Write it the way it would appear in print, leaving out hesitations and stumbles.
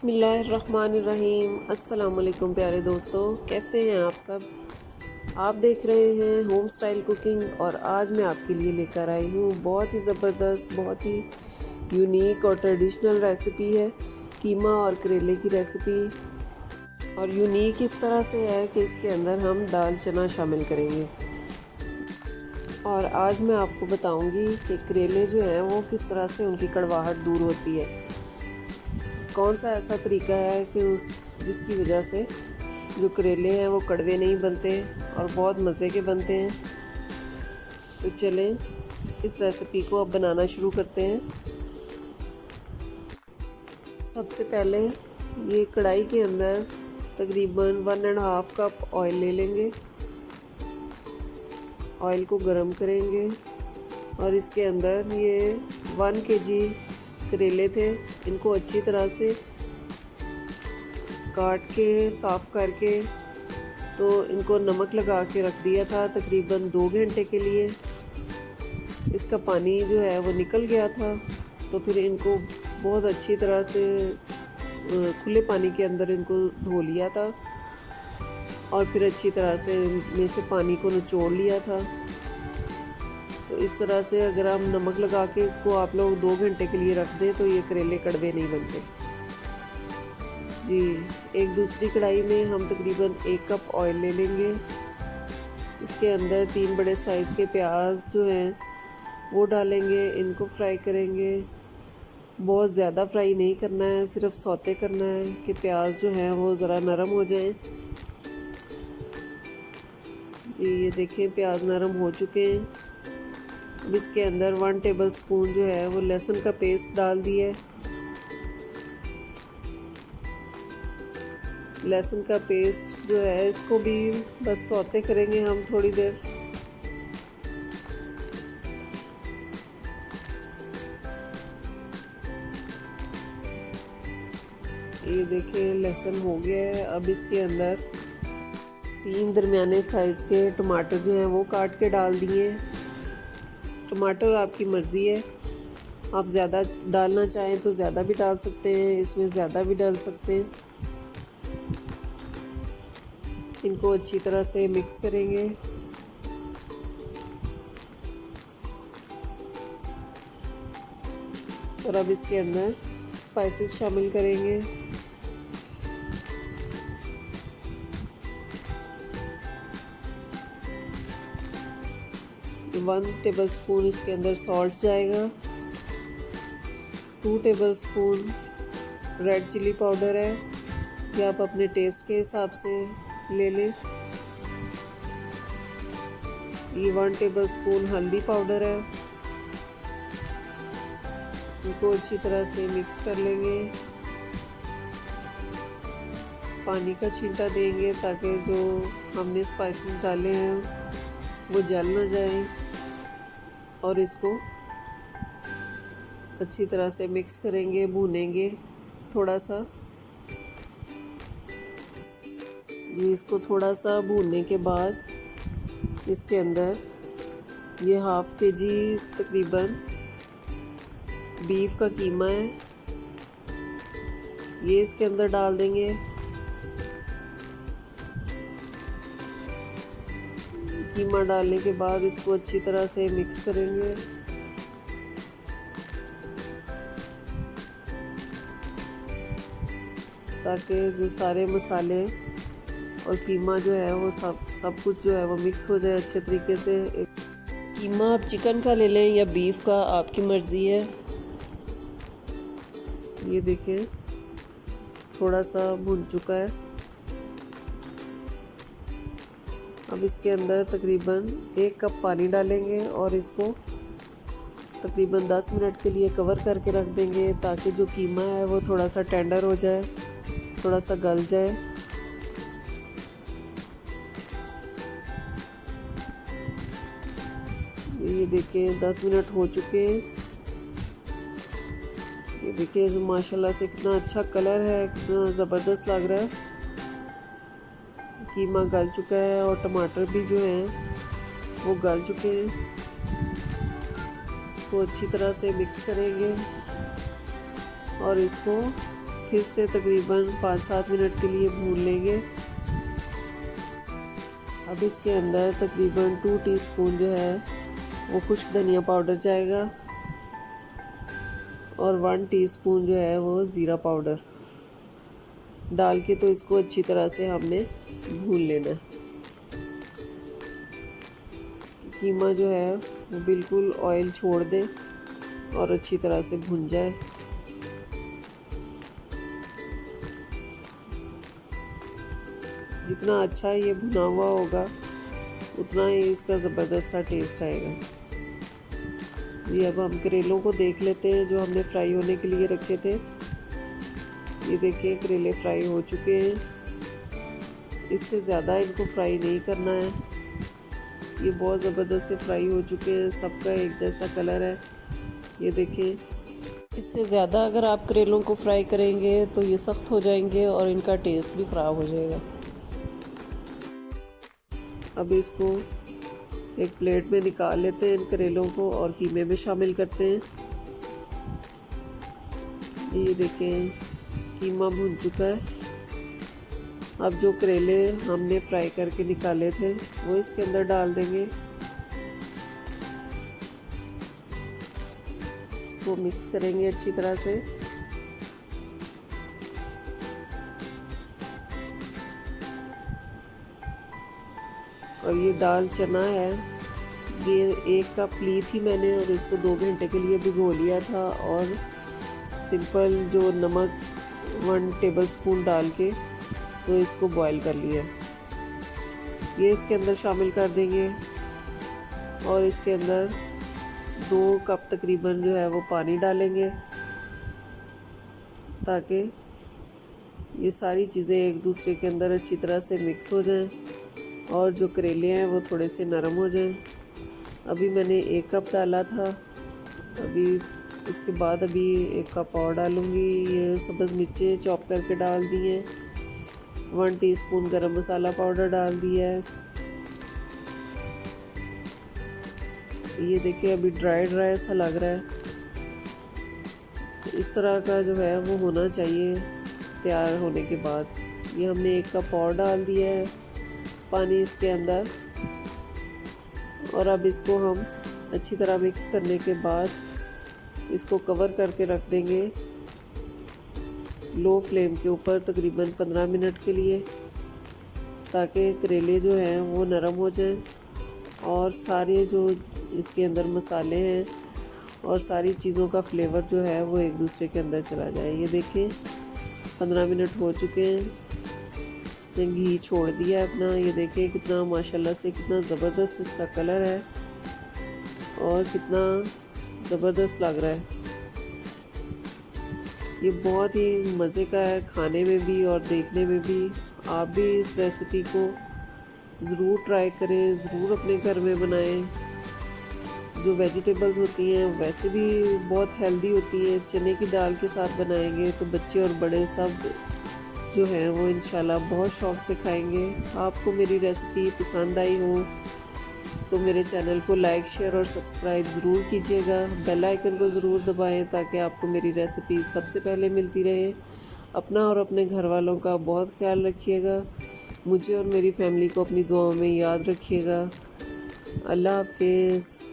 बिस्मिल्लाहिर्रहमानिर्रहीम। अस्सलाम वालेकुम प्यारे दोस्तों, कैसे हैं आप सब। आप देख रहे हैं होम स्टाइल कुकिंग और आज मैं आपके लिए लेकर आई हूँ बहुत ही ज़बरदस्त, बहुत ही यूनिक और ट्रेडिशनल रेसिपी है। कीमा और करेले की रेसिपी, और यूनिक इस तरह से है कि इसके अंदर हम दाल चना शामिल करेंगे। और आज मैं आपको बताऊंगी कि करेले जो हैं वो किस तरह से उनकी कड़वाहट दूर होती है। कौन सा ऐसा तरीका है कि जिसकी वजह से जो करेले हैं वो कड़वे नहीं बनते और बहुत मज़े के बनते हैं। तो चलें इस रेसिपी को अब बनाना शुरू करते हैं। सबसे पहले ये कढ़ाई के अंदर तकरीबन 1.5 कप ऑयल ले लेंगे। ऑयल को गरम करेंगे और इसके अंदर ये 1 kg करेले थे, इनको अच्छी तरह से काट के साफ़ करके तो इनको नमक लगा के रख दिया था तकरीबन 2 घंटे के लिए। इसका पानी जो है वो निकल गया था, तो फिर इनको बहुत अच्छी तरह से खुले पानी के अंदर इनको धो लिया था और फिर अच्छी तरह से इनमें से पानी को निचोड़ लिया था। तो इस तरह से अगर हम नमक लगा के इसको आप लोग 2 घंटे के लिए रख दें तो ये करेले कड़वे नहीं बनते जी। एक दूसरी कढ़ाई में हम तकरीबन 1 कप ऑयल ले लेंगे। इसके अंदर 3 बड़े साइज़ के प्याज जो हैं वो डालेंगे। इनको फ्राई करेंगे, बहुत ज़्यादा फ्राई नहीं करना है, सिर्फ सौते करना है कि प्याज जो हैं वो ज़रा नरम हो जाएं। ये देखें प्याज नरम हो चुके हैं। अब इसके अंदर 1 टेबलस्पून जो है वो लहसुन का पेस्ट डाल दिया है। लहसुन का पेस्ट जो है इसको भी बस सौते करेंगे हम थोड़ी देर। ये देखिए लहसुन हो गया है। अब इसके अंदर 3 दरमियाने साइज़ के टमाटर जो हैं वो काट के डाल दिए। टमाटर आपकी मर्ज़ी है, आप ज़्यादा डालना चाहें तो ज़्यादा भी डाल सकते हैं, इसमें ज़्यादा भी डाल सकते हैं। इनको अच्छी तरह से मिक्स करेंगे। और अब इसके अंदर स्पाइसेस शामिल करेंगे। वन टेबलस्पून इसके अंदर सॉल्ट जाएगा। 2 टेबलस्पून रेड चिली पाउडर है, या आप अपने टेस्ट के हिसाब से ले लें। ये 1 टेबलस्पून हल्दी पाउडर है। इनको अच्छी तरह से मिक्स कर लेंगे। पानी का छींटा देंगे ताकि जो हमने स्पाइसेस डाले हैं वो जल ना जाए। और इसको अच्छी तरह से मिक्स करेंगे, भूनेंगे थोड़ा सा जी। इसको थोड़ा सा भूनने के बाद इसके अंदर ये 1/2 kg तकरीबन बीफ का कीमा है, ये इसके अंदर डाल देंगे। कीमा डालने के बाद इसको अच्छी तरह से मिक्स करेंगे। ताकि जो सारे मसाले और कीमा जो है वो सब कुछ जो है वो मिक्स हो जाए अच्छे तरीके से। कीमा आप चिकन का ले लें या बीफ का, आपकी मर्ज़ी है। ये देखिए थोड़ा सा भुन चुका है। अब इसके अंदर तकरीबन 1 कप पानी डालेंगे और इसको तकरीबन 10 मिनट के लिए कवर करके रख देंगे ताकि जो कीमा है वो थोड़ा सा टेंडर हो जाए, थोड़ा सा गल जाए। ये देखिए 10 मिनट हो चुके हैं। ये देखिए माशाल्लाह से कितना अच्छा कलर है, कितना ज़बरदस्त लग रहा है। कीमा गल चुका है और टमाटर भी जो हैं वो गल चुके हैं। इसको अच्छी तरह से मिक्स करेंगे और इसको फिर से तकरीबन 5-7 मिनट के लिए भून लेंगे। अब इसके अंदर तकरीबन 2 टीस्पून जो है वो खुश्क धनिया पाउडर जाएगा और 1 टीस्पून जो है वो ज़ीरा पाउडर डाल के तो इसको अच्छी तरह से हमने भून लेना है। कीमा जो है वो बिल्कुल ऑयल छोड़ दे और अच्छी तरह से भुन जाए। जितना अच्छा ये भुना हुआ होगा उतना ही इसका ज़बरदस्त सा टेस्ट आएगा। ये अब हम करेलों को देख लेते हैं जो हमने फ्राई होने के लिए रखे थे। ये देखिए करेले फ्राई हो चुके हैं। इससे ज़्यादा इनको फ्राई नहीं करना है। ये बहुत ज़बरदस्त से फ्राई हो चुके हैं, सबका एक जैसा कलर है। ये देखें, इससे ज़्यादा अगर आप करेलों को फ्राई करेंगे तो ये सख्त हो जाएंगे और इनका टेस्ट भी ख़राब हो जाएगा। अब इसको एक प्लेट में निकाल लेते हैं इन करेलों को और कीमे में शामिल करते हैं। ये देखें कीमा भुन चुका है। अब जो करेले हमने फ्राई करके निकाले थे वो इसके अंदर डाल देंगे। इसको मिक्स करेंगे अच्छी तरह से। और ये दाल चना है, ये 1 कप ली थी मैंने और इसको 2 घंटे के लिए भिगो लिया था और सिंपल जो नमक 1 टेबलस्पून डाल के तो इसको बॉईल कर लिया। ये इसके अंदर शामिल कर देंगे और इसके अंदर 2 कप तकरीबन जो है वो पानी डालेंगे ताकि ये सारी चीज़ें एक दूसरे के अंदर अच्छी तरह से मिक्स हो जाएं और जो करेले हैं वो थोड़े से नरम हो जाएं। अभी मैंने 1 कप डाला था, अभी इसके बाद अभी 1 कप और डालूँगी। ये सब्ज़ मिर्चें चॉप करके डाल दी हैं, 1 टीस्पून गरम मसाला पाउडर डाल दिया है। ये देखिए अभी ड्राई ड्राई सा लग रहा है, तो इस तरह का जो है वो होना चाहिए तैयार होने के बाद। ये हमने 1 कप और डाल दिया है पानी इसके अंदर और अब इसको हम अच्छी तरह मिक्स करने के बाद इसको कवर करके रख देंगे लो फ्लेम के ऊपर तकरीबन 15 मिनट के लिए, ताकि करेले जो हैं वो नरम हो जाएं और सारे जो इसके अंदर मसाले हैं और सारी चीज़ों का फ्लेवर जो है वो एक दूसरे के अंदर चला जाए। ये देखें 15 मिनट हो चुके हैं, इसने घी छोड़ दिया अपना। ये देखें कितना माशाल्लाह से कितना ज़बरदस्त इसका कलर है और कितना ज़बरदस्त लग रहा है। ये बहुत ही मज़े का है खाने में भी और देखने में भी। आप भी इस रेसिपी को ज़रूर ट्राई करें, ज़रूर अपने घर में बनाएं। जो वेजिटेबल्स होती हैं वैसे भी बहुत हेल्दी होती है। चने की दाल के साथ बनाएंगे तो बच्चे और बड़े सब जो हैं वो इंशाल्लाह बहुत शौक़ से खाएंगे। आपको मेरी रेसिपी पसंद आई हो तो मेरे चैनल को लाइक, शेयर और सब्सक्राइब ज़रूर कीजिएगा। बेल आइकन को ज़रूर दबाएं ताकि आपको मेरी रेसिपी सबसे पहले मिलती रहे। अपना और अपने घर वालों का बहुत ख्याल रखिएगा। मुझे और मेरी फैमिली को अपनी दुआओं में याद रखिएगा। अल्लाह हाफ़िज़।